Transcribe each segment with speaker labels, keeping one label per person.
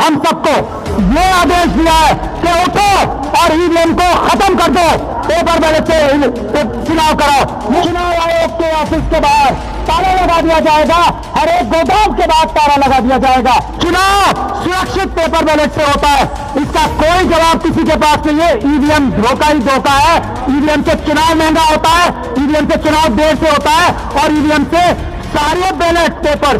Speaker 1: हम सबको ये आदेश दिया है कि उठो और ईवीएम को खत्म कर दो, पेपर बैलेट से चुनाव कराओ। चुनाव आयोग के ऑफिस के बाहर ताला लगा दिया जाएगा, हर एक गोदाम के बाद ताला लगा दिया जाएगा। चुनाव सुरक्षित पेपर बैलेट से होता है, इसका कोई जवाब किसी के पास नहीं है। ईवीएम धोखा ही धोखा है। ईवीएम से चुनाव महंगा होता है, ईवीएम से चुनाव देर से होता है, और ईवीएम से सारे बैलेट पेपर,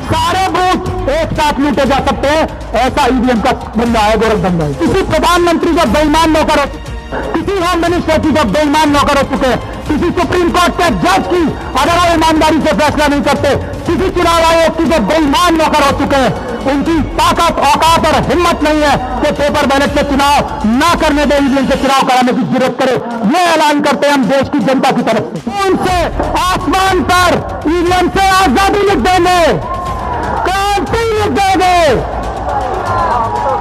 Speaker 1: सारे बूथ एक साथ लूटे जा सकते हैं। ऐसा ईवीएम का धंधा है, गोरख धंधा है। किसी प्रधानमंत्री का बेईमान नौकर, किसी होम मिनिस्टर की जब बेईमान नौकर हो चुके हैं, किसी सुप्रीम कोर्ट के जज की अगर वो ईमानदारी से फैसला नहीं करते, किसी चुनाव आयोग की जो बेईमान नौकर हो चुके हैं, उनकी ताकत, औकात और हिम्मत नहीं है कि पेपर बैलेट से चुनाव ना करने दे, ईवीएम से चुनाव कराने की जरूरत करे। ये ऐलान करते हैं हम देश की जनता की तरफ से। उनसे आसमान पर ईवीएम से आजादी लिख देंगे, क्रांति लिख देंगे।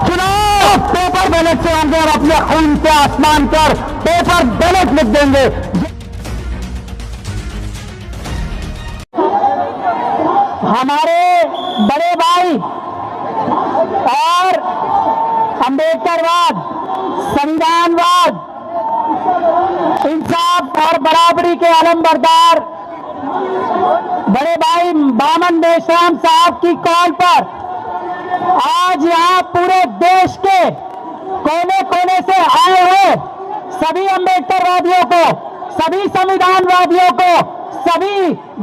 Speaker 1: चुनाव पेपर बैलेट से होंगे और अपने खून से आसमान पर पेपर बैलेट लिख देंगे। हमारे बड़े भाई और अम्बेडकरवाद, संविधानवाद, इंसाफ और बराबरी के अलमबरदार बड़े भाई बामन मेश्राम साहब की कॉल पर आज यहाँ पूरे देश के कोने कोने से आए हुए सभी अम्बेडकरवादियों को, सभी संविधानवादियों को, सभी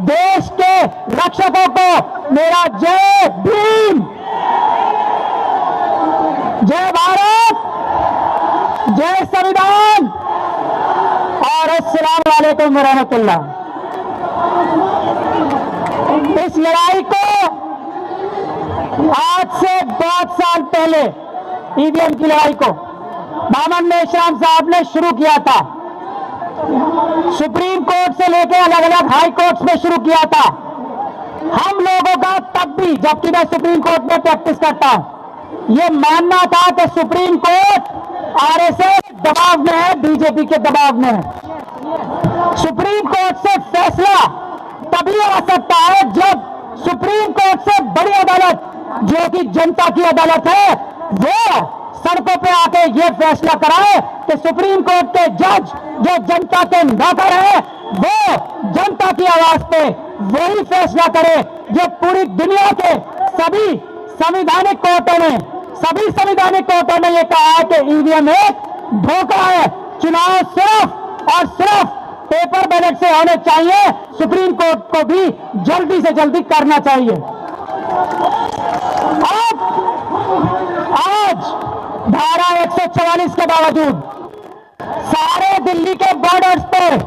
Speaker 1: देश के रक्षकों को मेरा जय भीम, जय भारत, जय संविधान और अस्सलाम वालेकुम रहमतुल्लाह। इस लड़ाई को आज से बहुत साल पहले, ईवीएम की लड़ाई को बामन मेश्राम साहब ने शुरू किया था। सुप्रीम कोर्ट से लेकर अलग अलग हाई कोर्ट्स में शुरू किया था। हम लोगों का तब भी, जबकि मैं सुप्रीम कोर्ट में प्रैक्टिस करता हूं, ये मानना था कि सुप्रीम कोर्ट आरएसएस दबाव में है, बीजेपी के दबाव में है। सुप्रीम कोर्ट से फैसला तभी आ सकता है जब सुप्रीम कोर्ट से बड़ी अदालत, जो कि जनता की अदालत है, वो सड़कों पे आके ये फैसला कराए कि सुप्रीम कोर्ट के जज जो जनता के नौकर है, वो जनता की आवाज पे वही फैसला करे जो पूरी दुनिया के सभी संवैधानिक कोर्टों ने, सभी संवैधानिक कोर्टों ने ये कहा है कि ईवीएम एक धोखा है। चुनाव सिर्फ और सिर्फ पेपर बैलेट से होने चाहिए। सुप्रीम कोर्ट को भी जल्दी से जल्दी करना चाहिए। आज धारा 144 के बावजूद, सारे दिल्ली के बॉर्डर्स पर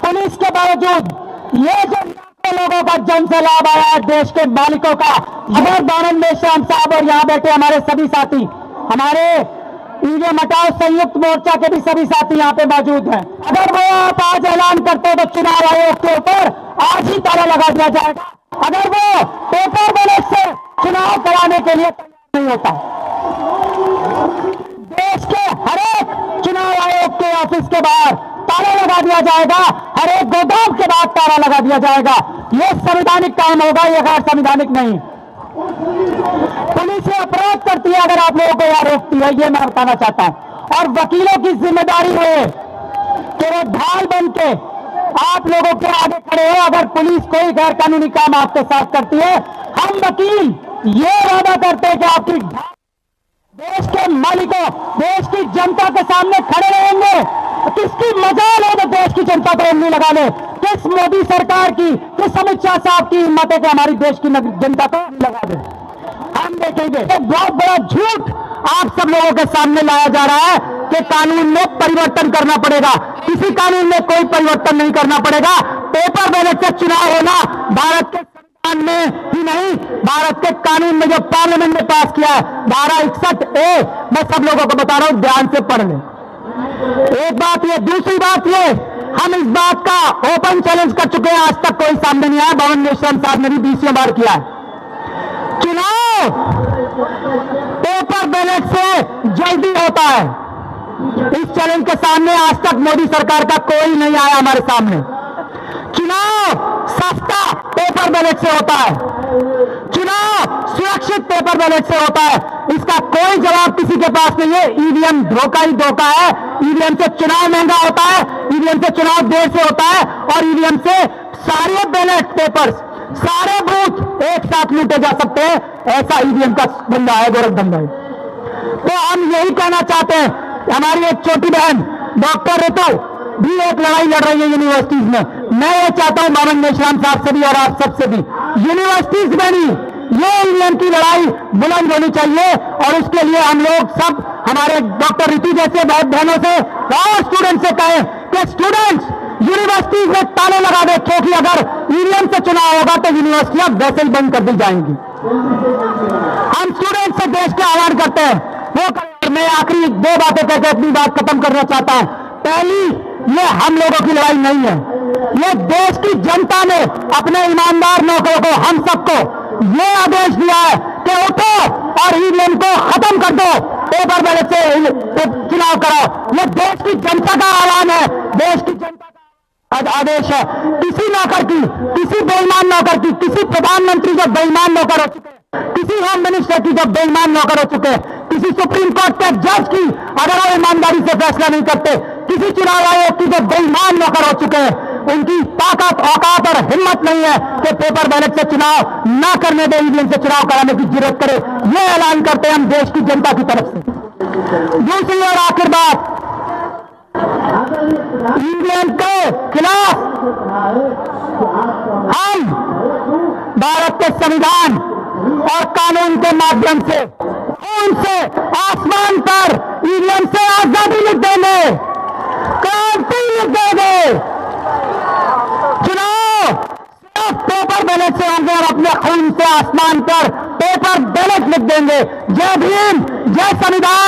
Speaker 1: पुलिस के बावजूद, ये जो लाखों लोगों का जन से लाभ आया है देश के मालिकों का, अगर बामन मेश्राम साहब और यहाँ बैठे हमारे सभी साथी, हमारे ईवीएम हटाओ संयुक्त मोर्चा के भी सभी साथी यहाँ पे मौजूद हैं, अगर वो आप आज ऐलान करते तो चुनाव आयोग के ऊपर आज ही ताला लगा दिया जाएगा। अगर वो पेपर बैलेट से चुनाव कराने के लिए तैयार नहीं होता, देश के हर एक चुनाव आयोग के ऑफिस के बाहर ताला लगा दिया जाएगा, हर एक गोदाम के बाद ताला लगा दिया जाएगा। ये संवैधानिक काम होगा, ये गैर संवैधानिक नहीं। पुलिस अपराध करती है अगर आप लोगों को यहाँ रोकती है, ये मैं बताना चाहता हूं। और वकीलों की जिम्मेदारी है कि वो ढाल बन के आप लोगों के आगे खड़े हो। अगर पुलिस कोई गैर कानूनी काम आपके साथ करती है, हम वकील ये वादा करते हैं कि आपकी देश के मालिकों, देश की जनता के सामने खड़े रहेंगे। किसकी मजाल है तो देश की जनता को उंगली लगा ले, किस मोदी सरकार की, किस अमित शाह साहब की हिम्मत है कि हमारी देश की जनता को उंगली लगा दे। हम देखेंगे। एक बहुत बड़ा झूठ आप सब लोगों के सामने लाया जा रहा है कि कानून में परिवर्तन करना पड़ेगा। किसी कानून में कोई परिवर्तन नहीं करना पड़ेगा। पेपर बैलेट से चुनाव होना भारत के संविधान में ही नहीं, भारत के कानून में जो पार्लियामेंट ने पास किया है, धारा 61A, मैं सब लोगों को बता रहा हूं, ध्यान से पढ़ लें। एक बात ये, दूसरी बात ये, हम इस बात का ओपन चैलेंज कर चुके हैं, आज तक कोई सामने नहीं आया। बामन मेश्राम साहब ने भी 20 बार किया है। चुनाव पेपर बैलेट से जल्दी होता है। इस चैलेंज के सामने आज तक मोदी सरकार का कोई नहीं आया हमारे सामने। चुनाव सस्ता पेपर बैलेट से होता है, चुनाव सुरक्षित पेपर बैलेट से होता है। इसका कोई के पास नहीं है। ईवीएम धोखा ही धोखा है। ईवीएम से चुनाव महंगा होता है, ईवीएम से चुनाव देर से होता है, और ईवीएम से सारे बैलेट पेपर्स, सारे बूथ एक साथ लूटे जा सकते हैं। ऐसा ईवीएम का धंधा है, गोरखधंधा है। तो हम यही कहना चाहते हैं, हमारी एक छोटी बहन डॉक्टर ऋतु भी एक लड़ाई लड़ रही है यूनिवर्सिटीज में। मैं ये चाहता हूं मोहम्मद मेश्राम साहब से भी और आप सबसे भी, यूनिवर्सिटीज में भी ये ईवीएम की लड़ाई बुलंद होनी चाहिए। और उसके लिए हम लोग सब हमारे डॉक्टर ऋतु जैसे बहुत बहनों से और स्टूडेंट से कहें कि स्टूडेंट्स यूनिवर्सिटीज में ताले लगा दे, क्योंकि अगर ईवीएम से चुनाव होगा तो यूनिवर्सिटियां वैसे ही बंद कर दी जाएंगी। हम स्टूडेंट से देश के आह्वान करते हैं वो करें। मैं आखिरी दो बातें कहकर अपनी बात खत्म करना चाहता हूं। पहली, ये हम लोगों की लड़ाई नहीं है, ये देश की जनता ने अपने ईमानदार नौकरों को, हम सबको ये आदेश दिया है कि उठो और ईवीएम को खत्म कर दो, पेपर बैलेट से चुनाव कराओ। ये देश की जनता का आह्वान है, देश की जनता का आदेश है। किसी नौकर की, किसी बेईमान नौकर की, किसी प्रधानमंत्री जो बेईमान नौकर हो चुके हैं, किसी होम मिनिस्टर की जो बेईमान नौकर हो चुके हैं, किसी सुप्रीम कोर्ट के जज की अगर वो ईमानदारी से फैसला नहीं करते, किसी चुनाव आयोग की जो बेईमान नौकर हो चुके हैं, उनकी ताकत, औकात और हिम्मत नहीं है कि पेपर बैलेट से चुनाव ना करने दे, ईवीएम से चुनाव कराने की जरूरत करे। ये ऐलान करते हैं हम देश की जनता की तरफ से। दूसरी और आखिर बात, ईवीएम के खिलाफ हम भारत के संविधान और कानून के माध्यम से उनसे आसमान पर ईवीएम से आजादी लिख देंगे, क्रांति लिख देंगे। चुनाव सिर्फ पेपर बैलेट से होंगे और अपने खून से आसमान पर पेपर बैलेट लिख देंगे। जय भीम, जय संविधान।